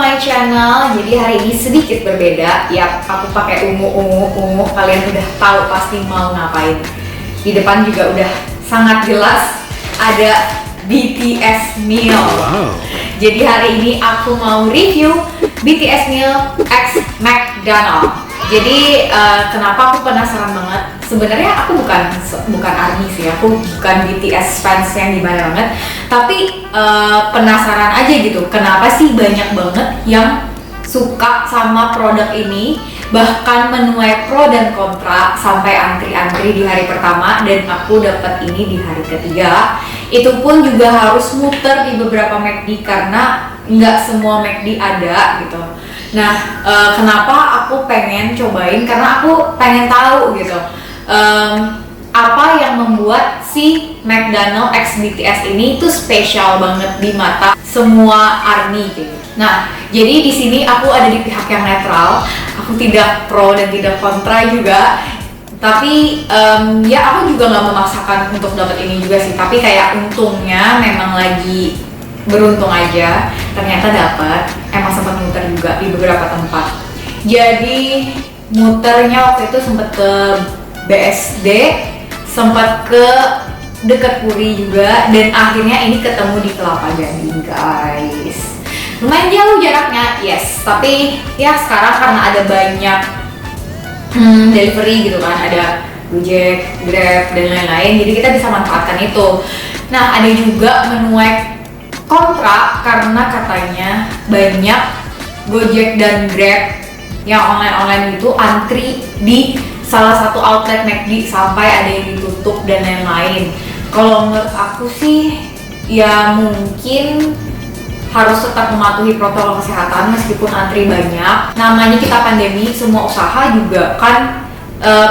my channel. Jadi hari ini sedikit berbeda. Ya, aku pakai ungu. Kalian udah tahu pasti mau ngapain. Di depan juga udah sangat jelas ada BTS meal. Wow. Jadi hari ini aku mau review BTS meal X McDonald. Jadi kenapa aku penasaran banget? Sebenarnya aku bukan ARMY sih, aku bukan BTS fans yang gimana banget. Tapi penasaran aja gitu, kenapa sih banyak banget yang suka sama produk ini, bahkan menuai pro dan kontra sampai antri-antri di hari pertama, dan aku dapat ini di hari ketiga. Itu pun juga harus muter di beberapa McD karena nggak semua McD ada gitu. Nah, kenapa aku pengen cobain? Karena aku pengen tahu gitu apa yang membuat si McDonald X BTS ini tuh spesial banget di mata semua ARMY gitu. Nah, jadi di sini aku ada di pihak yang netral. Aku tidak pro dan tidak kontra juga. Tapi ya aku juga nggak memaksakan untuk dapat ini juga sih. Tapi kayak untungnya memang lagi beruntung aja, ternyata dapat. Emang sempat muter juga di beberapa tempat. Jadi muternya waktu itu sempat ke BSD, sempat ke dekat Puri juga, dan akhirnya ini ketemu di Kelapa Gading, guys. Lumayan jauh jaraknya, yes. Tapi ya sekarang karena ada banyak delivery gitu kan, ada Gojek, Grab, dan lain-lain, jadi kita bisa manfaatkan itu. Nah, ada juga menuai kontra karena katanya banyak Gojek dan Grab yang online itu antri di salah satu outlet McD sampai ada yang ditutup dan lain-lain. Kalau menurut aku sih ya mungkin harus tetap mematuhi protokol kesehatan meskipun antri banyak. Namanya kita pandemi, semua usaha juga kan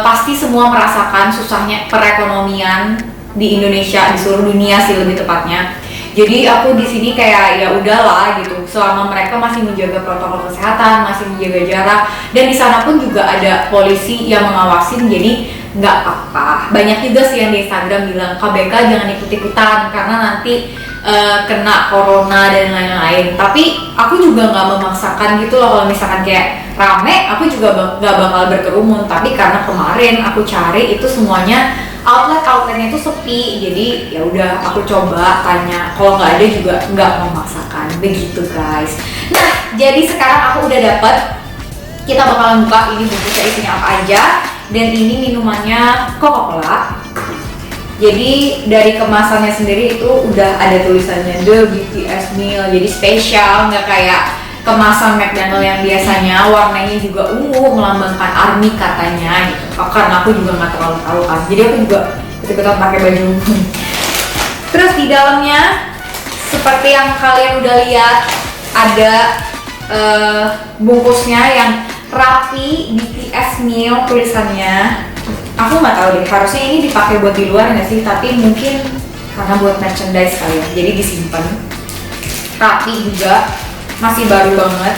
pasti semua merasakan susahnya perekonomian di Indonesia, di seluruh dunia sih lebih tepatnya. Jadi aku di sini kayak ya udahlah gitu, selama mereka masih menjaga protokol kesehatan, masih menjaga jarak, dan di sana pun juga ada polisi yang mengawasin, jadi nggak apa. Banyak juga sih yang di Instagram bilang KBK jangan ikut-ikutan karena nanti kena corona dan lain-lain. Tapi aku juga nggak memaksakan gitu loh. Kalau misalkan kayak rame, aku juga nggak bakal berkerumun. Tapi karena kemarin aku cari itu semuanya outletnya itu sepi, jadi ya udah aku coba tanya, kalau nggak ada juga nggak memaksakan begitu, guys. Nah, jadi sekarang aku udah dapet, kita bakalan buka ini bungkusnya isinya apa aja, dan ini minumannya Coca-Cola. Jadi dari kemasannya sendiri itu udah ada tulisannya The BTS Meal, jadi spesial, nggak kayak kemasan McDonald yang biasanya warnanya juga ungu melambangkan ARMY katanya gitu. Karena aku juga nggak terlalu tahu kan, jadi aku juga ikut-ikutan pakai baju. Terus di dalamnya seperti yang kalian udah lihat ada bungkusnya yang rapi BTS Meal tulisannya. Aku nggak tahu deh, harusnya ini dipakai buat di luar nggak sih, tapi mungkin karena buat merchandise kali ya, jadi disimpan rapi juga. Masih baru banget,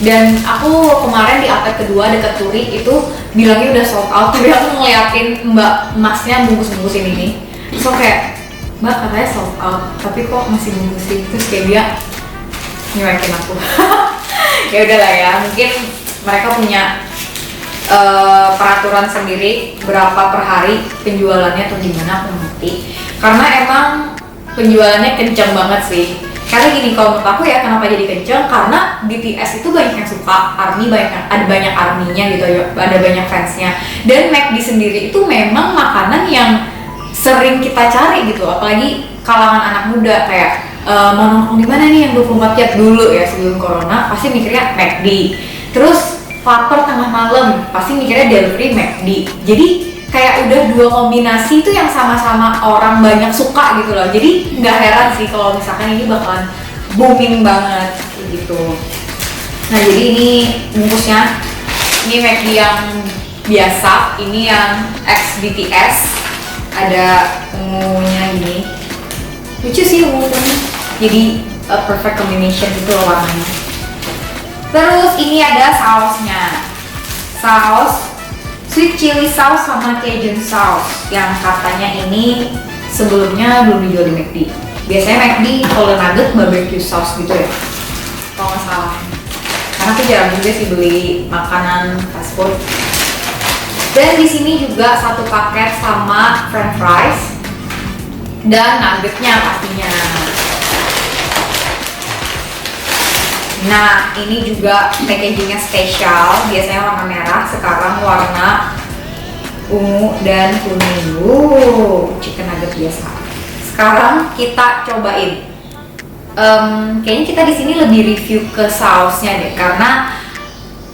dan aku kemarin di outlet kedua dekat Turi itu bilangnya udah sold out, tapi aku ngeliatin mbak emasnya bungkus-bungkusin ini, so kayak mbak katanya sold out tapi kok masih bungkusin, terus kayak dia nyuekin aku. Ya udahlah ya, mungkin mereka punya peraturan sendiri berapa per hari penjualannya atau gimana, aku ngerti, karena emang penjualannya kenceng banget sih. Karena gini, kalau menurut aku ya kenapa jadi kenceng, karena BTS itu banyak yang suka, ARMY ada banyak ARMY-nya gitu ya, ada banyak fansnya. Dan McD sendiri itu memang makanan yang sering kita cari gitu, apalagi kalangan anak muda kayak mau nongkrong di mana nih yang 24 jam dulu ya sebelum corona, pasti mikirnya McD. Terus lapar tengah malam, pasti mikirnya delivery McD. Jadi kayak udah dua kombinasi itu yang sama-sama orang banyak suka gitu loh. Jadi nggak heran sih kalau misalkan ini bakalan booming banget gitu. Nah, jadi ini bungkusnya, ini McD yang biasa, ini yang X BTS, ada ungunya gini, lucu sih ungunya, jadi a perfect combination gitu loh warnanya. Terus ini ada sausnya, saus sweet chili sauce sama Cajun sauce yang katanya ini sebelumnya belum dijual di McD. Biasanya McD kalau nugget barbecue sauce gitu ya, kalau nggak masalah. Karena aku jarang juga sih beli makanan fast food. Dan di sini juga satu paket sama french fries dan nuggetnya pastinya. Nah, ini juga packagingnya spesial. Biasanya warna merah, sekarang warna ungu dan kuning. Chicken nugget biasa. Sekarang kita cobain. Kayaknya kita di sini lebih review ke sausnya deh, karena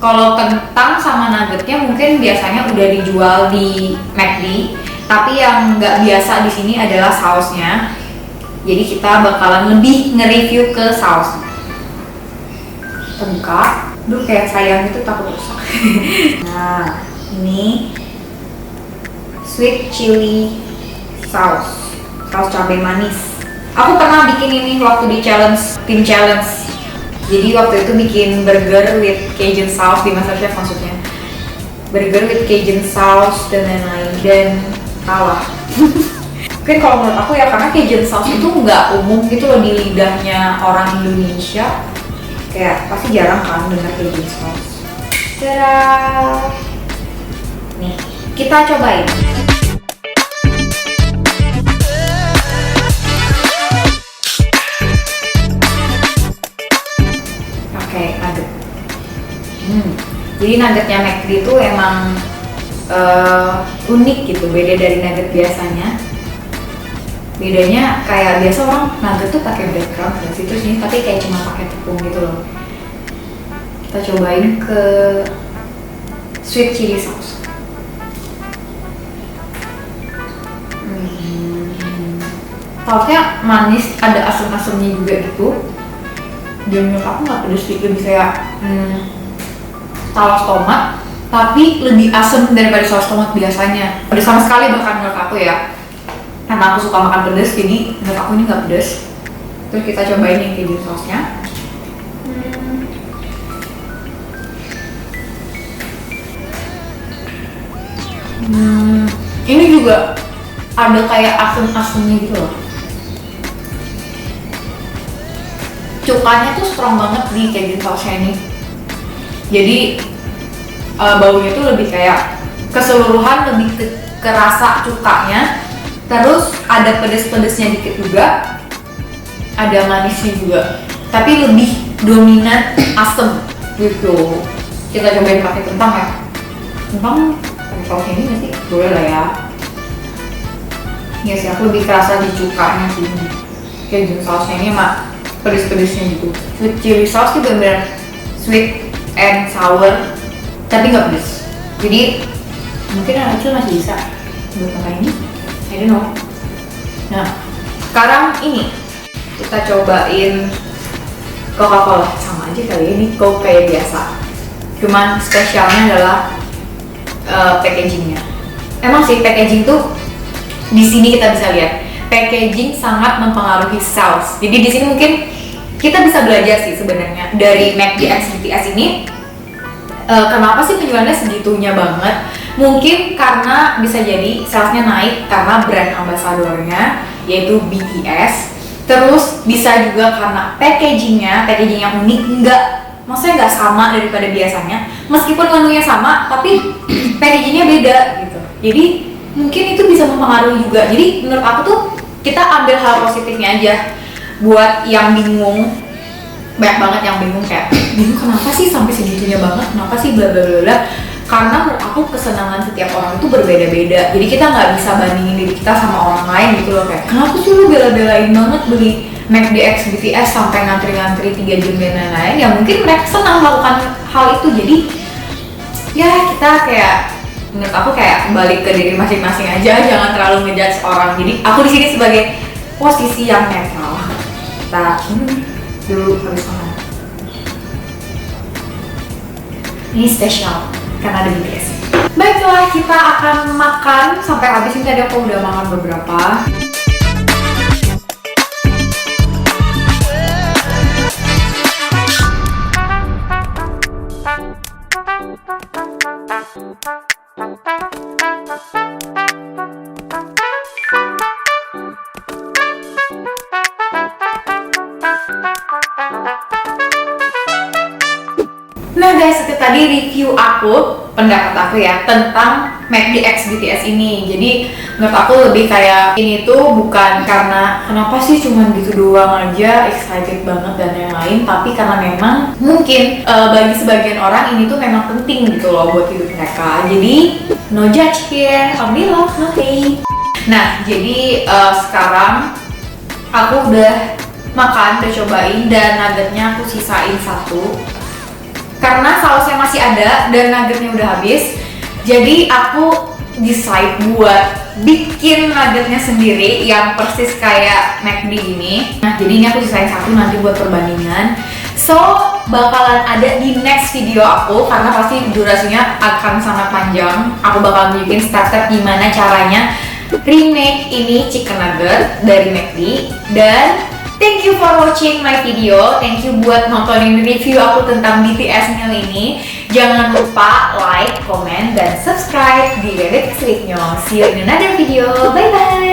kalau kentang sama nuggetnya mungkin biasanya udah dijual di McD, tapi yang nggak biasa di sini adalah sausnya. Jadi kita bakalan lebih nge-review ke sausnya. Kita buka. Duh, kayak sayang itu takut rusak. Nah, ini sweet chili saus cabai manis. Aku pernah bikin ini waktu di tim challenge. Jadi waktu itu bikin burger with Cajun sauce di MasterChef maksudnya. Burger with Cajun sauce dan lain-lain, dan kalah. Mungkin kalau menurut aku ya, karena Cajun sauce itu nggak umum gitu loh di lidahnya orang Indonesia. Kayak pasti jarang kan dengar Cajun sauce. Tada! Nih, kita cobain. Nugget. Jadi nuggetnya McD itu emang unik gitu, beda dari nugget biasanya. Bedanya kayak biasa orang nugget tuh pakai breadcrumb ya, terus ini tapi kayak cuma pakai tepung gitu loh. Kita cobain ke sweet chili sauce. Sausnya manis, ada asam-asamnya juga gitu. Dan menurut aku nggak pedes sih, lebih kayak saus tomat, tapi lebih asam daripada saus tomat biasanya. Pedes sama sekali bahkan menurut aku ya, karena aku suka makan pedes, jadi menurut aku ini nggak pedes. Terus kita cobain yang keju sausnya. Ini juga ada kayak asam-asamnya gitu loh. Cukanya tuh strong banget di Cajun sausnya ini. Jadi baunya tuh lebih kayak keseluruhan lebih kerasa cukanya. Terus ada pedes-pedesnya dikit juga, ada manisnya juga. Tapi lebih dominan asem gitu. Kita cobain pakai kentang ya. Kentang pakai sausnya ini nanti boleh lah ya. Ya sih, aku lebih kerasa di cukanya sih. Cajun sausnya ini mah pedes-pedesnya gitu. Sweet chili sauce itu bener-bener sweet and sour, tapi nggak pedes. Jadi mungkin anak kecil masih bisa buat makan ini. I don't know. Nah, sekarang ini kita cobain Coca-Cola. Sama aja kali ini Coke kayak biasa. Cuman spesialnya adalah packagingnya. Emang sih packaging tuh di sini kita bisa lihat. Packaging sangat mempengaruhi saus. Jadi di sini mungkin kita bisa belajar sih sebenarnya dari McD X BTS ini. Kenapa sih penjualannya segitunya banget? Mungkin karena bisa jadi salesnya naik karena brand ambasadornya yaitu BTS. Terus bisa juga karena packaging yang unik, maksudnya nggak sama daripada biasanya. Meskipun menunya sama, tapi packagingnya beda gitu. Jadi mungkin itu bisa mempengaruhi juga. Jadi menurut aku tuh kita ambil hal positifnya aja. Buat yang bingung, banyak banget yang bingung kayak bingung kenapa sih sampai segitunya banget, kenapa sih bla bla bla bla. Karena menurut aku kesenangan setiap orang itu berbeda-beda. Jadi kita nggak bisa bandingin diri kita sama orang lain gitu loh, kayak kenapa sih lu bela-belain banget beli McD X BTS sampai ngantri-ngantri 3 jam dan lain-lain. Ya mungkin mereka senang melakukan hal itu. Jadi ya kita kayak, menurut aku kayak balik ke diri masing-masing aja, jangan terlalu ngejudge orang. Jadi aku di sini sebagai posisi yang netral. Kita dulu habis makan. Ini spesial karena ada BTS. Baiklah, kita akan makan sampai habis. Ini tadi aku udah makan beberapa. Nah guys, itu tadi review aku, pendapat aku ya, tentang McD X BTS ini. Jadi menurut aku lebih kayak ini tuh bukan karena kenapa sih cuman gitu doang aja excited banget dan yang lain, tapi karena memang mungkin bagi sebagian orang ini tuh memang penting gitu loh buat hidup mereka. Jadi no judge here, alhamdulillah, okay. Nah jadi sekarang aku udah makan, udah cobain, dan nuggetnya aku sisain satu karena sausnya masih ada dan nuggetnya udah habis. Jadi aku decide buat bikin nuggetnya sendiri yang persis kayak McD ini. Nah jadi ini aku sisain satu nanti buat perbandingan. So bakalan ada di next video aku karena pasti durasinya akan sangat panjang. Aku bakalan bikin step-step gimana caranya remake ini chicken nugget dari McD. Dan thank you for watching my video. Thank you buat nontonin review aku tentang BTS meal ini. Jangan lupa like, comment, dan subscribe di Reddit Slipnya. See you in another video. Bye bye.